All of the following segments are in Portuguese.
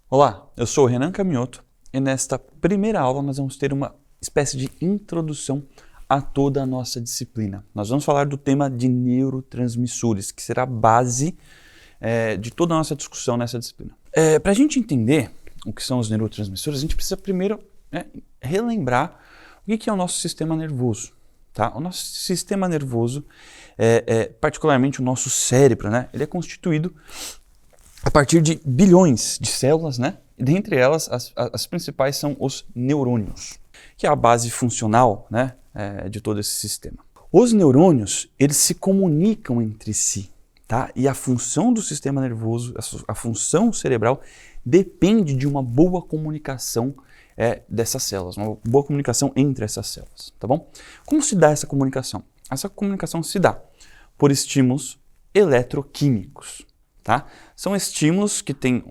Olá, eu sou o Renan Camioto e nesta primeira aula nós vamos ter uma espécie de introdução a toda a nossa disciplina. Nós vamos falar do tema de neurotransmissores, que será a base de toda a nossa discussão nessa disciplina. Para a gente entender o que são os neurotransmissores, a gente precisa primeiro relembrar o que é o nosso sistema nervoso. Tá? O nosso sistema nervoso, particularmente o nosso cérebro, né? Ele é constituído a partir de bilhões de células, né? E dentre elas, as principais são os neurônios, que é a base funcional, né, de todo esse sistema. Os neurônios, eles se comunicam entre si, tá? E a função do sistema nervoso, a função cerebral, depende de uma boa comunicação dessas células, uma boa comunicação entre essas células, tá bom? Como se dá essa comunicação? Essa comunicação se dá por estímulos eletroquímicos. Tá? São estímulos que têm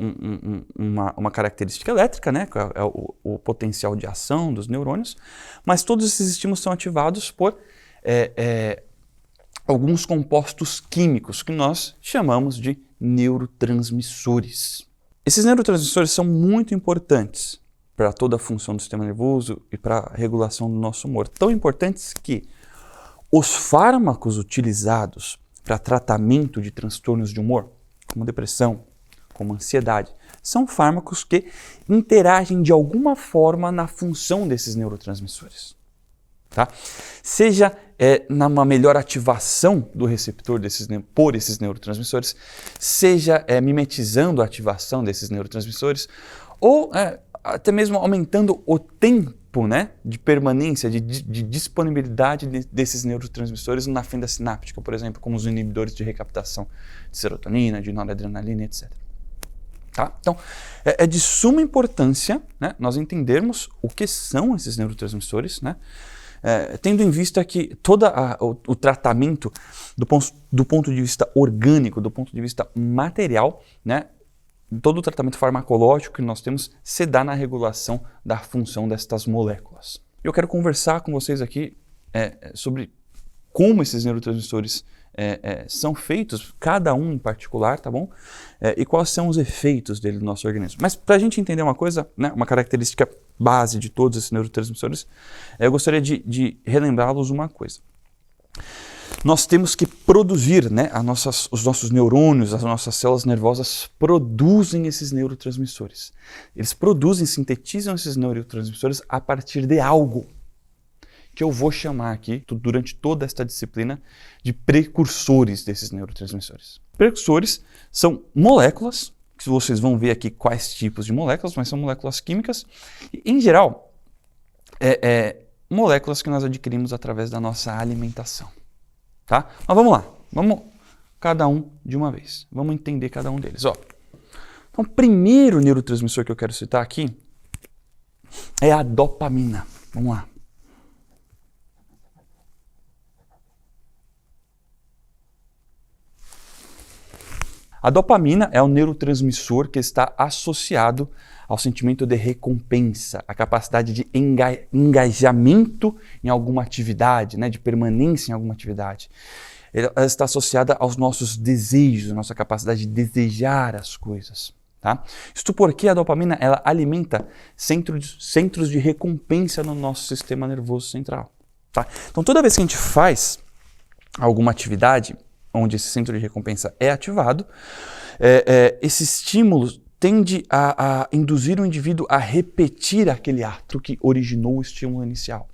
uma característica elétrica, né? Que é o potencial de ação dos neurônios, mas todos esses estímulos são ativados por alguns compostos químicos que nós chamamos de neurotransmissores. Esses neurotransmissores são muito importantes para toda a função do sistema nervoso e para a regulação do nosso humor. Tão importantes que os fármacos utilizados para tratamento de transtornos de humor, como depressão, como ansiedade, são fármacos que interagem de alguma forma na função desses neurotransmissores. Tá? Seja numa melhor ativação do receptor por esses neurotransmissores, seja mimetizando a ativação desses neurotransmissores, ou até mesmo aumentando o tempo, né, de permanência, de disponibilidade desses neurotransmissores na fenda sináptica, por exemplo, como os inibidores de recaptação de serotonina, de noradrenalina, etc. Tá? Então, é de suma importância, né, nós entendermos o que são esses neurotransmissores, né, tendo em vista que todo o tratamento do ponto de vista orgânico, do ponto de vista material, né, todo o tratamento farmacológico que nós temos se dá na regulação da função destas moléculas. Eu quero conversar com vocês aqui sobre como esses neurotransmissores são feitos, cada um em particular, tá bom? E quais são os efeitos dele no nosso organismo. Mas para a gente entender uma coisa, né, uma característica base de todos esses neurotransmissores, eu gostaria de relembrá-los uma coisa. Nós temos que produzir, né, os nossos neurônios, as nossas células nervosas produzem esses neurotransmissores. Eles produzem, sintetizam esses neurotransmissores a partir de algo que eu vou chamar aqui, durante toda esta disciplina, de precursores desses neurotransmissores. Precursores são moléculas, que vocês vão ver aqui quais tipos de moléculas, mas são moléculas químicas, e, em geral, moléculas que nós adquirimos através da nossa alimentação. Tá? Mas vamos lá, vamos cada um de uma vez, vamos entender cada um deles. Ó. Então, o primeiro neurotransmissor que eu quero citar aqui é a dopamina. Vamos lá. A dopamina é o neurotransmissor que está associado ao sentimento de recompensa, a capacidade de engajamento em alguma atividade, né, de permanência em alguma atividade. Ela está associada aos nossos desejos, a nossa capacidade de desejar as coisas. Tá? Isto porque a dopamina ela alimenta centros de recompensa no nosso sistema nervoso central. Tá? Então toda vez que a gente faz alguma atividade onde esse centro de recompensa é ativado, esse estímulo tende a induzir o indivíduo a repetir aquele ato que originou o estímulo inicial.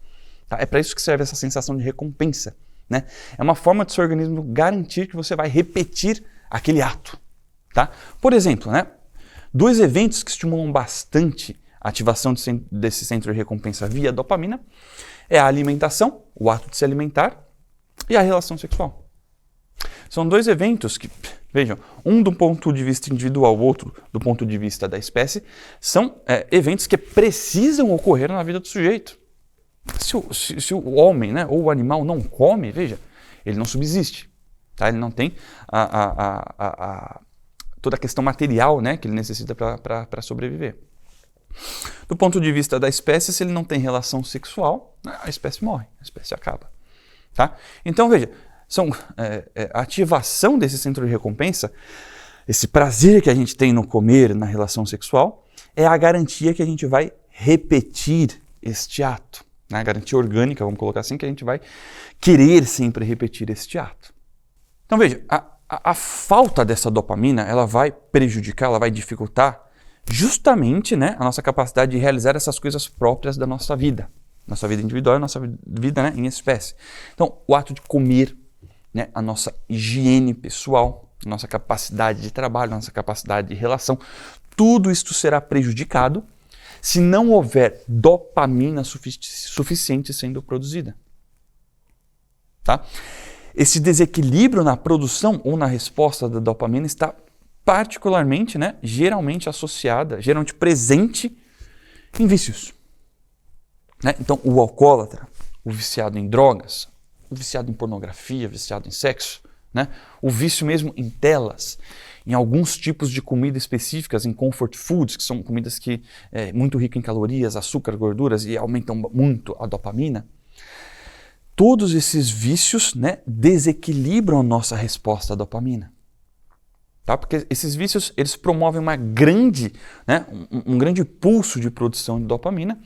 Tá? É para isso que serve essa sensação de recompensa. Né? É uma forma do seu organismo garantir que você vai repetir aquele ato. Tá? Por exemplo, né, dois eventos que estimulam bastante a ativação desse centro de recompensa via dopamina é a alimentação, o ato de se alimentar, e a relação sexual. São dois eventos que, vejam, um do ponto de vista individual, o outro do ponto de vista da espécie, são eventos que precisam ocorrer na vida do sujeito. Se o homem, né, ou o animal não come, veja, ele não subsiste. Tá? Ele não tem toda a questão material, né, que ele necessita para sobreviver. Do ponto de vista da espécie, se ele não tem relação sexual, a espécie morre, a espécie acaba. Tá? Então, veja, a ativação desse centro de recompensa, esse prazer que a gente tem no comer, na relação sexual, é a garantia que a gente vai repetir este ato. A garantia orgânica, vamos colocar assim, que a gente vai querer sempre repetir este ato. Então veja, a falta dessa dopamina, ela vai prejudicar, ela vai dificultar justamente, né, a nossa capacidade de realizar essas coisas próprias da nossa vida individual e nossa vida, né, em espécie. Então, o ato de comer, né, a nossa higiene pessoal, a nossa capacidade de trabalho, a nossa capacidade de relação, tudo isso será prejudicado se não houver dopamina suficiente sendo produzida. Tá? Esse desequilíbrio na produção ou na resposta da dopamina está particularmente, né, geralmente associada, geralmente presente em vícios. Né? Então, o alcoólatra, o viciado em drogas, o viciado em pornografia, o viciado em sexo, né? O vício mesmo em telas, em alguns tipos de comida específicas, em comfort foods, que são comidas que muito ricas em calorias, açúcar, gorduras e aumentam muito a dopamina. Todos esses vícios, né, desequilibram a nossa resposta à dopamina. Tá? Porque esses vícios eles promovem uma grande, né, um grande pulso de produção de dopamina,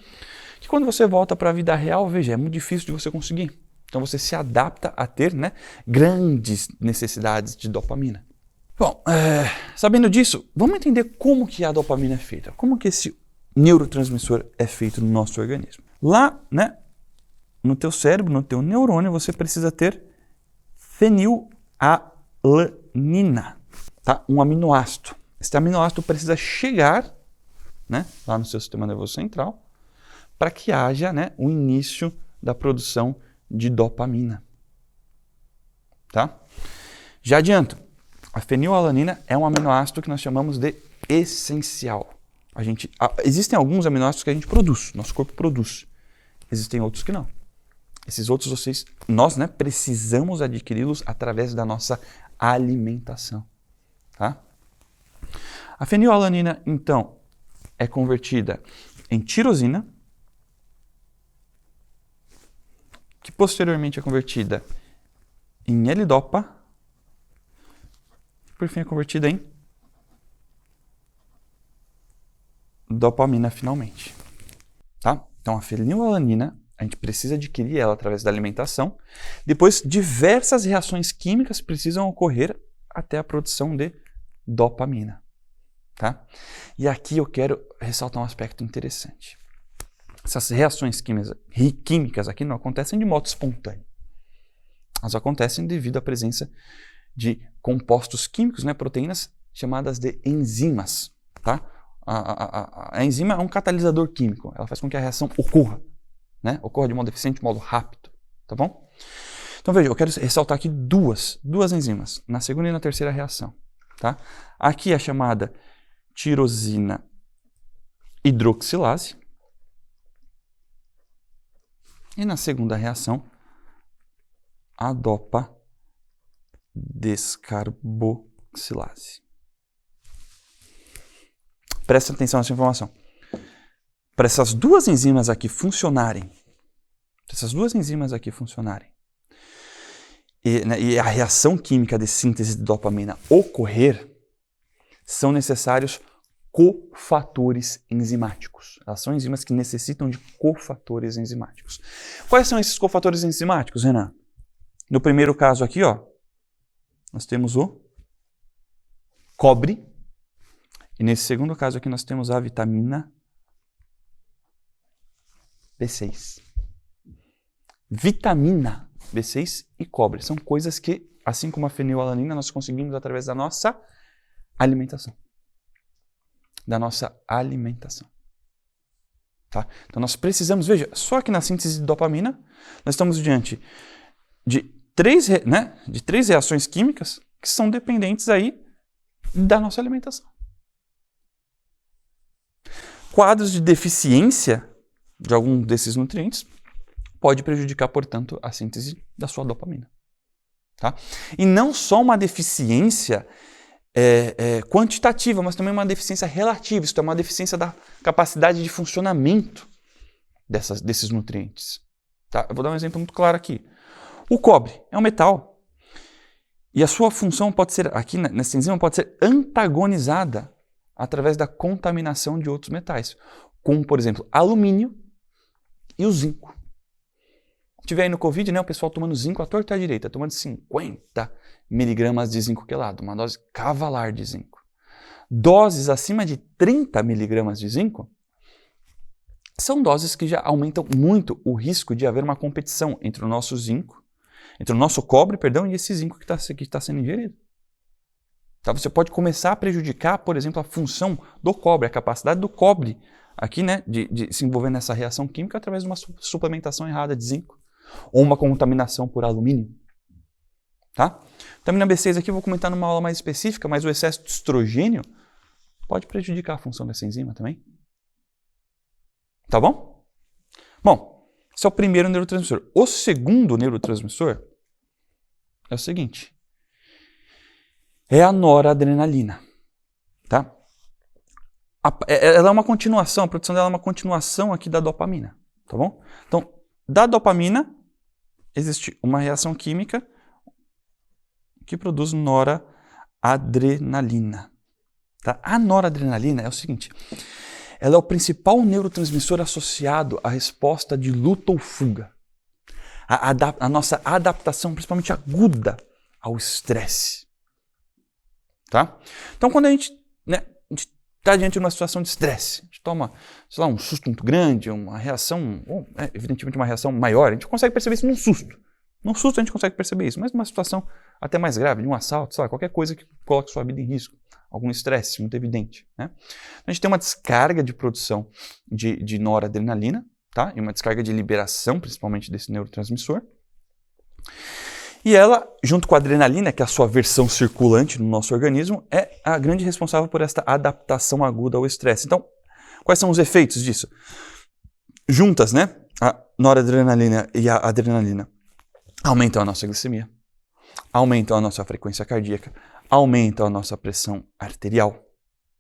que quando você volta para a vida real, veja, é muito difícil de você conseguir. Então você se adapta a ter, né, grandes necessidades de dopamina. Bom, sabendo disso, vamos entender como que a dopamina é feita, como que esse neurotransmissor é feito no nosso organismo. Lá, né, no teu cérebro, no teu neurônio, você precisa ter fenilalanina, tá? Um aminoácido. Esse aminoácido precisa chegar, né, lá no seu sistema nervoso central para que haja, né, o início da produção de dopamina. Tá? Já adianto, a fenilalanina é um aminoácido que nós chamamos de essencial. Existem alguns aminoácidos que a gente produz, nosso corpo produz. Existem outros que não. Esses outros nós, né, precisamos adquiri-los através da nossa alimentação. Tá? A fenilalanina, então, é convertida em tirosina, que posteriormente é convertida em L-dopa, e por fim é convertida em dopamina finalmente. Tá? Então a fenilalanina, a gente precisa adquirir ela através da alimentação. Depois, diversas reações químicas precisam ocorrer até a produção de dopamina. Tá? E aqui eu quero ressaltar um aspecto interessante. Essas reações químicas aqui não acontecem de modo espontâneo. Elas acontecem devido à presença de compostos químicos, né, proteínas chamadas de enzimas. Tá? A enzima é um catalisador químico. Ela faz com que a reação ocorra. Né? Ocorra de modo eficiente, de modo rápido. Tá bom? Então veja, eu quero ressaltar aqui duas enzimas, na segunda e na terceira reação. Tá? Aqui a chamada tirosina hidroxilase. E na segunda reação, a dopa descarboxilase. Presta atenção nessa informação. Para essas duas enzimas aqui funcionarem, e a reação química de síntese de dopamina ocorrer, são necessários cofatores enzimáticos. Elas são enzimas que necessitam de cofatores enzimáticos. Quais são esses cofatores enzimáticos, Renan? No primeiro caso aqui, ó, nós temos o cobre. E nesse segundo caso aqui nós temos a vitamina B6. Vitamina B6 e cobre são coisas que, assim como a fenilalanina, nós conseguimos através da nossa alimentação. Tá? Então nós precisamos, veja, só que na síntese de dopamina, nós estamos diante de três reações químicas que são dependentes aí da nossa alimentação. Quadros de deficiência de algum desses nutrientes pode prejudicar, portanto, a síntese da sua dopamina. Tá? E não só uma deficiência quantitativa, mas também uma deficiência relativa. Isso é uma deficiência da capacidade de funcionamento desses nutrientes. Tá? Eu vou dar um exemplo muito claro aqui. O cobre é um metal e a sua função pode ser, aqui nessa enzima, pode ser antagonizada através da contaminação de outros metais, como, por exemplo, alumínio e o zinco. Se tiver aí no Covid, né, o pessoal tomando zinco à torta e à direita, tomando 50 miligramas de zinco quelado, uma dose cavalar de zinco. Doses acima de 30 miligramas de zinco são doses que já aumentam muito o risco de haver uma competição entre o nosso zinco, entre o nosso cobre, perdão, e esse zinco que está sendo ingerido. Tá? Você pode começar a prejudicar, por exemplo, a função do cobre, a capacidade do cobre aqui, né, de se envolver nessa reação química através de uma suplementação errada de zinco ou uma contaminação por alumínio. Tá? Vitamina B6 aqui eu vou comentar numa aula mais específica, mas o excesso de estrogênio pode prejudicar a função dessa enzima também. Tá bom? Bom, esse é o primeiro neurotransmissor. O segundo neurotransmissor é o seguinte. É a noradrenalina, tá? Ela é uma continuação, a produção dela é uma continuação aqui da dopamina, tá bom? Então, da dopamina, existe uma reação química que produz noradrenalina, tá? A noradrenalina é o seguinte, ela é o principal neurotransmissor associado à resposta de luta ou fuga, a nossa adaptação, principalmente aguda, ao estresse. Tá? Então, quando a gente está diante de uma situação de estresse, a gente toma, sei lá, um susto muito grande, uma reação, evidentemente uma reação maior, a gente consegue perceber isso num susto. Num susto a gente consegue perceber isso, mas numa situação até mais grave, de um assalto, sei lá, qualquer coisa que coloque sua vida em risco, algum estresse muito evidente. Né? A gente tem uma descarga de produção de noradrenalina, tá? E uma descarga de liberação, principalmente desse neurotransmissor. E ela, junto com a adrenalina, que é a sua versão circulante no nosso organismo, é a grande responsável por esta adaptação aguda ao estresse. Então, quais são os efeitos disso? Juntas, né? A noradrenalina e a adrenalina aumentam a nossa glicemia, aumentam a nossa frequência cardíaca, aumentam a nossa pressão arterial,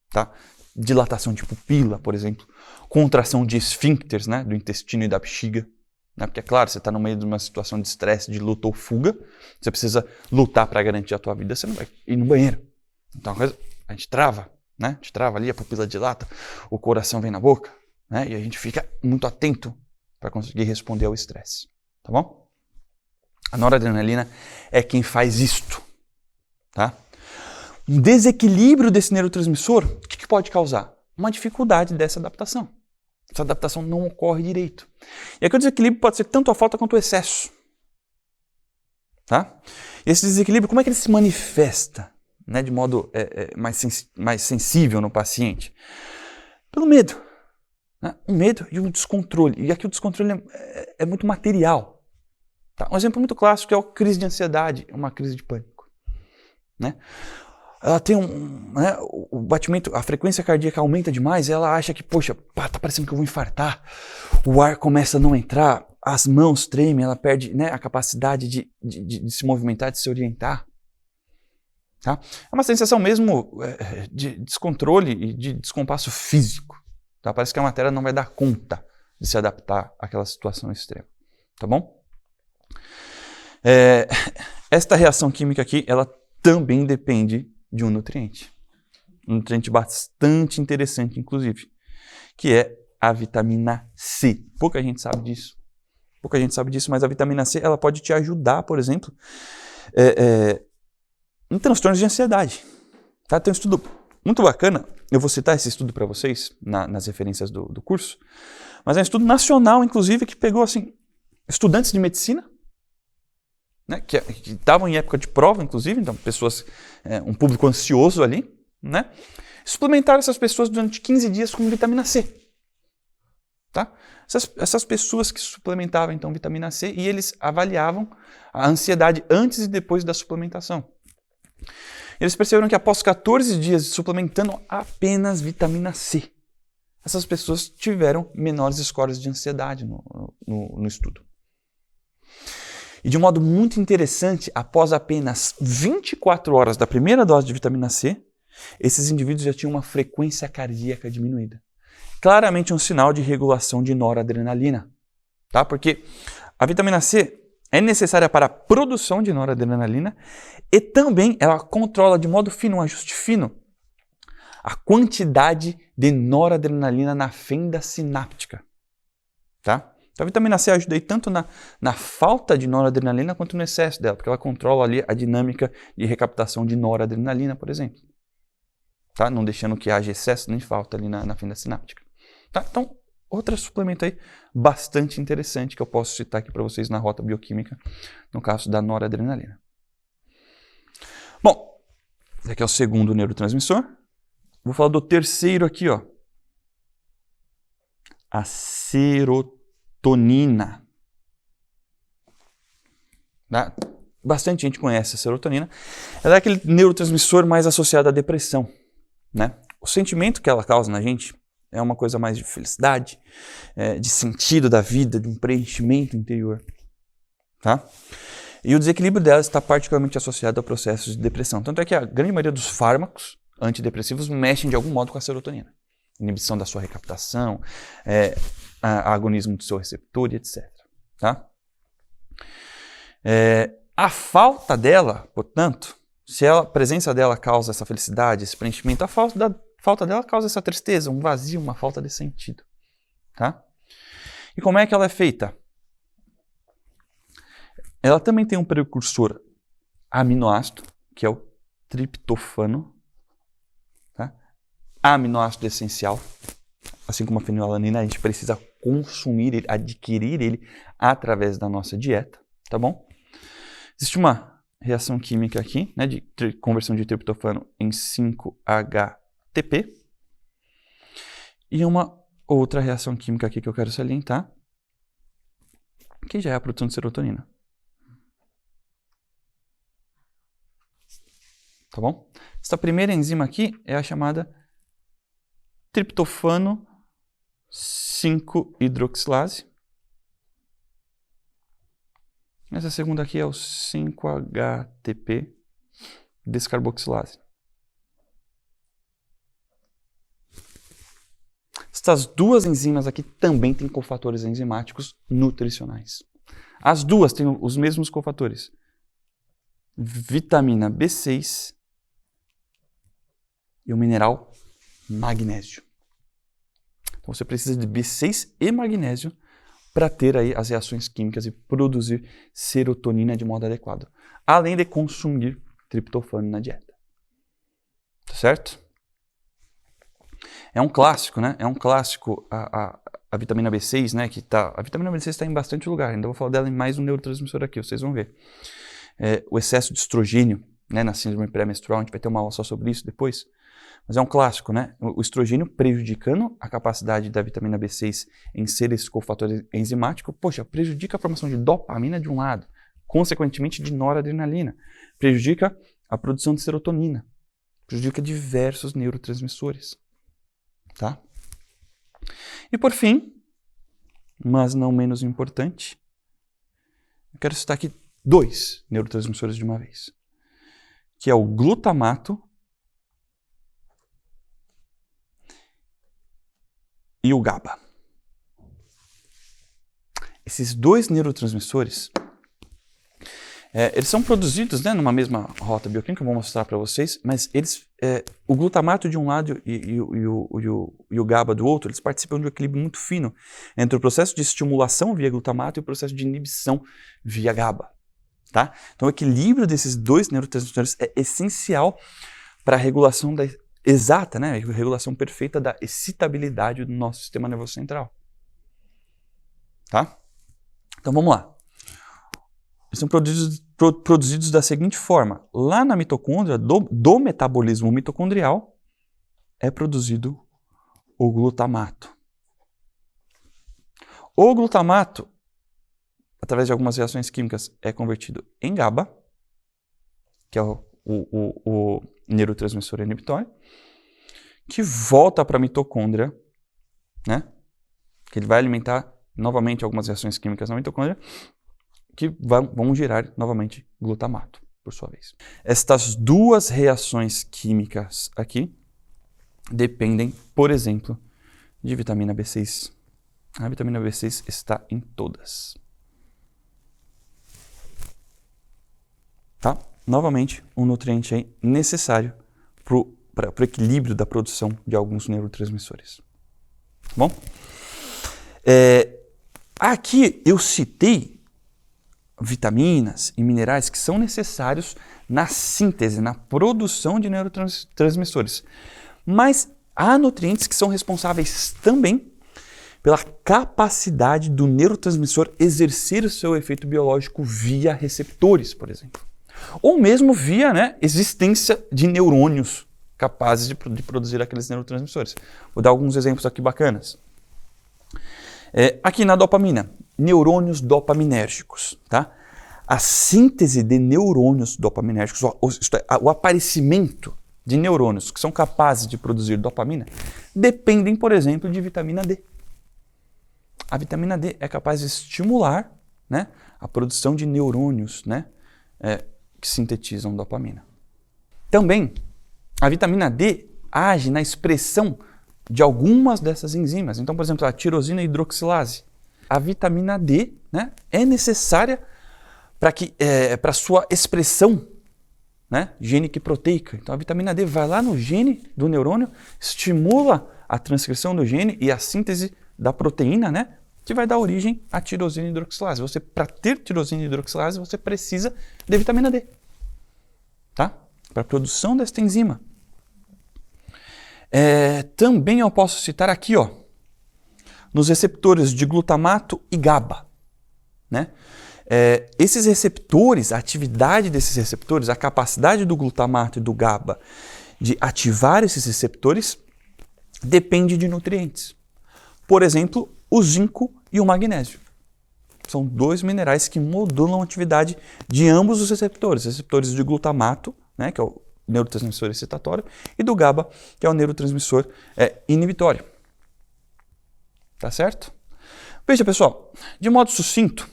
tá? Dilatação de pupila, por exemplo, contração de esfíncteres, né? Do intestino e da bexiga. Porque, é claro, você está no meio de uma situação de estresse, de luta ou fuga, você precisa lutar para garantir a tua vida, você não vai ir no banheiro. Então, a gente trava, né? A gente trava ali, a pupila dilata, o coração vem na boca, né? E a gente fica muito atento para conseguir responder ao estresse, tá bom? A noradrenalina é quem faz isto, tá? Um desequilíbrio desse neurotransmissor, o que pode causar? Uma dificuldade dessa adaptação. Essa adaptação não ocorre direito. E aqui o desequilíbrio pode ser tanto a falta quanto o excesso. Tá? E esse desequilíbrio, como é que ele se manifesta, né, de modo mais sensível no paciente? Pelo medo. Né? O medo e o descontrole. E aqui o descontrole é muito material. Tá? Um exemplo muito clássico é a crise de ansiedade, uma crise de pânico. Né? Ela tem o batimento, a frequência cardíaca aumenta demais, ela acha que, poxa, tá parecendo que eu vou infartar, o ar começa a não entrar, as mãos tremem, ela perde, né, a capacidade de se movimentar, de se orientar. Tá? É uma sensação mesmo de descontrole e de descompasso físico. Tá? Parece que a matéria não vai dar conta de se adaptar àquela situação extrema. Tá bom? Esta reação química aqui, ela também depende de um nutriente bastante interessante, inclusive, que é a vitamina C. Pouca gente sabe disso, mas a vitamina C ela pode te ajudar, por exemplo, em transtornos de ansiedade. Tá? Tem um estudo muito bacana, eu vou citar esse estudo para vocês nas referências do curso, mas é um estudo nacional, inclusive, que pegou assim, estudantes de medicina, né, que estavam em época de prova, inclusive, então pessoas, um público ansioso ali, né, suplementaram essas pessoas durante 15 dias com vitamina C. Tá? Essas pessoas que suplementavam então vitamina C e eles avaliavam a ansiedade antes e depois da suplementação. Eles perceberam que após 14 dias suplementando apenas vitamina C, essas pessoas tiveram menores scores de ansiedade no estudo. E de um modo muito interessante, após apenas 24 horas da primeira dose de vitamina C, esses indivíduos já tinham uma frequência cardíaca diminuída. Claramente um sinal de regulação de noradrenalina, tá? Porque a vitamina C é necessária para a produção de noradrenalina e também ela controla de modo fino, um ajuste fino, a quantidade de noradrenalina na fenda sináptica. Tá? Então a vitamina C ajuda aí tanto na falta de noradrenalina quanto no excesso dela, porque ela controla ali a dinâmica de recaptação de noradrenalina, por exemplo. Tá? Não deixando que haja excesso nem falta ali na fenda sináptica. Tá? Então, outro suplemento aí bastante interessante que eu posso citar aqui para vocês na rota bioquímica, no caso da noradrenalina. Bom, esse aqui é o segundo neurotransmissor. Vou falar do terceiro aqui, ó. A serotonina. Tá? Bastante gente conhece a serotonina. Ela é aquele neurotransmissor mais associado à depressão, né? O sentimento que ela causa na gente é uma coisa mais de felicidade, de sentido da vida, de um preenchimento interior. Tá? E o desequilíbrio dela está particularmente associado a processos de depressão. Tanto é que a grande maioria dos fármacos antidepressivos mexem de algum modo com a serotonina. Inibição da sua recaptação, agonismo do seu receptor e etc. Tá? A falta dela, portanto, se a presença dela causa essa felicidade, esse preenchimento, a falta dela causa essa tristeza, um vazio, uma falta de sentido. Tá? E como é que ela é feita? Ela também tem um precursor aminoácido, que é o triptofano. Tá? Aminoácido essencial, assim como a fenilalanina, a gente precisa consumir ele, adquirir ele através da nossa dieta, tá bom? Existe uma reação química aqui, né, de conversão de triptofano em 5-HTP. E uma outra reação química aqui que eu quero salientar, que já é a produção de serotonina. Tá bom? Essa primeira enzima aqui é a chamada triptofano 5-hidroxilase. Essa segunda aqui é o 5-HTP descarboxilase. Essas duas enzimas aqui também têm cofatores enzimáticos nutricionais. As duas têm os mesmos cofatores. Vitamina B6 e o mineral magnésio. Então você precisa de B6 e magnésio para ter aí as reações químicas e produzir serotonina de modo adequado, além de consumir triptofano na dieta. Tá certo? É um clássico, né? É um clássico a vitamina B6, né? A vitamina B6 está em bastante lugar, ainda vou falar dela em mais um neurotransmissor aqui, vocês vão ver. O excesso de estrogênio, né, na síndrome pré-menstrual, a gente vai ter uma aula só sobre isso depois. Mas é um clássico, né? O estrogênio prejudicando a capacidade da vitamina B6 em ser esse cofator enzimático, poxa, prejudica a formação de dopamina de um lado, consequentemente de noradrenalina, prejudica a produção de serotonina, prejudica diversos neurotransmissores, tá? E por fim, mas não menos importante, eu quero citar aqui 2 neurotransmissores de uma vez, que é o glutamato e o GABA. Esses 2 neurotransmissores, eles são produzidos, né, numa mesma rota bioquímica, eu vou mostrar para vocês, mas o glutamato de um lado e o GABA do outro, eles participam de um equilíbrio muito fino entre o processo de estimulação via glutamato e o processo de inibição via GABA. Tá? Então o equilíbrio desses 2 neurotransmissores é essencial para a regulação exata, né? A regulação perfeita da excitabilidade do nosso sistema nervoso central. Tá? Então vamos lá. Eles são produzidos da seguinte forma. Lá na mitocôndria, do metabolismo mitocondrial, é produzido o glutamato. O glutamato, através de algumas reações químicas, é convertido em GABA, que é o neurotransmissor inibitório, que volta para a mitocôndria, né? Que ele vai alimentar novamente algumas reações químicas na mitocôndria, que vão gerar novamente glutamato, por sua vez. Estas 2 reações químicas aqui dependem, por exemplo, de vitamina B6. A vitamina B6 está em todas. Tá? Novamente, um nutriente aí necessário para o para o equilíbrio da produção de alguns neurotransmissores. Tá bom? Aqui eu citei vitaminas e minerais que são necessários na síntese, na produção de neurotransmissores. Mas há nutrientes que são responsáveis também pela capacidade do neurotransmissor exercer o seu efeito biológico via receptores, por exemplo. Ou mesmo via, né, existência de neurônios capazes de produzir aqueles neurotransmissores. Vou dar alguns exemplos aqui bacanas. Aqui na dopamina, neurônios dopaminérgicos. Tá? A síntese de neurônios dopaminérgicos, o aparecimento de neurônios que são capazes de produzir dopamina, dependem, por exemplo, de vitamina D. A vitamina D é capaz de estimular, né, a produção de neurônios, né, que sintetizam dopamina. Também, a vitamina D age na expressão de algumas dessas enzimas. Então, por exemplo, a tirosina hidroxilase. A vitamina D, né, é necessária para a sua expressão, né, gênica e proteica. Então, a vitamina D vai lá no gene do neurônio, estimula a transcrição do gene e a síntese da proteína, né, que vai dar origem à tirosina hidroxilase. Para ter tirosina hidroxilase, você precisa de vitamina D, tá? Para a produção desta enzima. Também eu posso citar aqui, ó, nos receptores de glutamato e GABA, né? Esses receptores, a atividade desses receptores, a capacidade do glutamato e do GABA de ativar esses receptores depende de nutrientes. Por exemplo, o zinco e o magnésio. São dois minerais que modulam a atividade de ambos os receptores de glutamato, né, que é o neurotransmissor excitatório, e do GABA, que é o neurotransmissor inibitório. Tá certo? Veja, pessoal, de modo sucinto,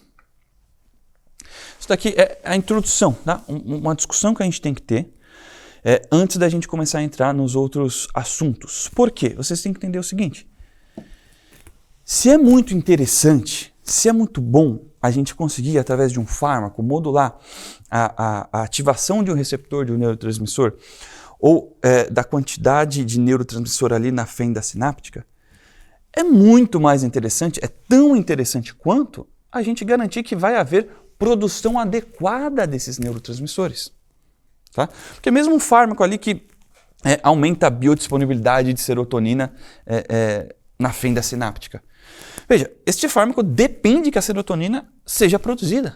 isso daqui é a introdução, tá? Uma discussão que a gente tem que ter antes da gente começar a entrar nos outros assuntos. Por quê? Vocês têm que entender o seguinte: se é muito interessante, se é muito bom a gente conseguir, através de um fármaco, modular a ativação de um receptor de um neurotransmissor ou da quantidade de neurotransmissor ali na fenda sináptica, é muito mais interessante, é tão interessante quanto a gente garantir que vai haver produção adequada desses neurotransmissores. Tá? Porque mesmo um fármaco ali que aumenta a biodisponibilidade de serotonina na fenda sináptica. Veja, este fármaco depende que a serotonina seja produzida.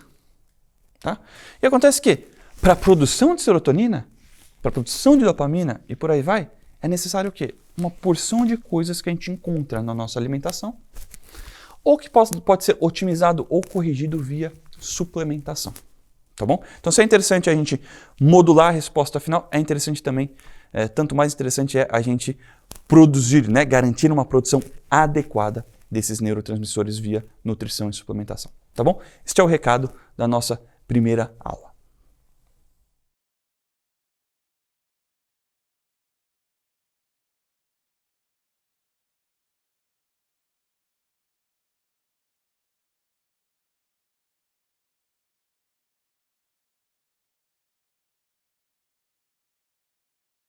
Tá? E acontece que, para a produção de serotonina, para a produção de dopamina e por aí vai, é necessário o quê? Uma porção de coisas que a gente encontra na nossa alimentação, ou que pode ser otimizado ou corrigido via suplementação. Tá bom? Então, se é interessante a gente modular a resposta final, é interessante também, tanto mais interessante é a gente produzir, né, garantir uma produção adequada desses neurotransmissores via nutrição e suplementação. Tá bom? Este é o recado da nossa primeira aula.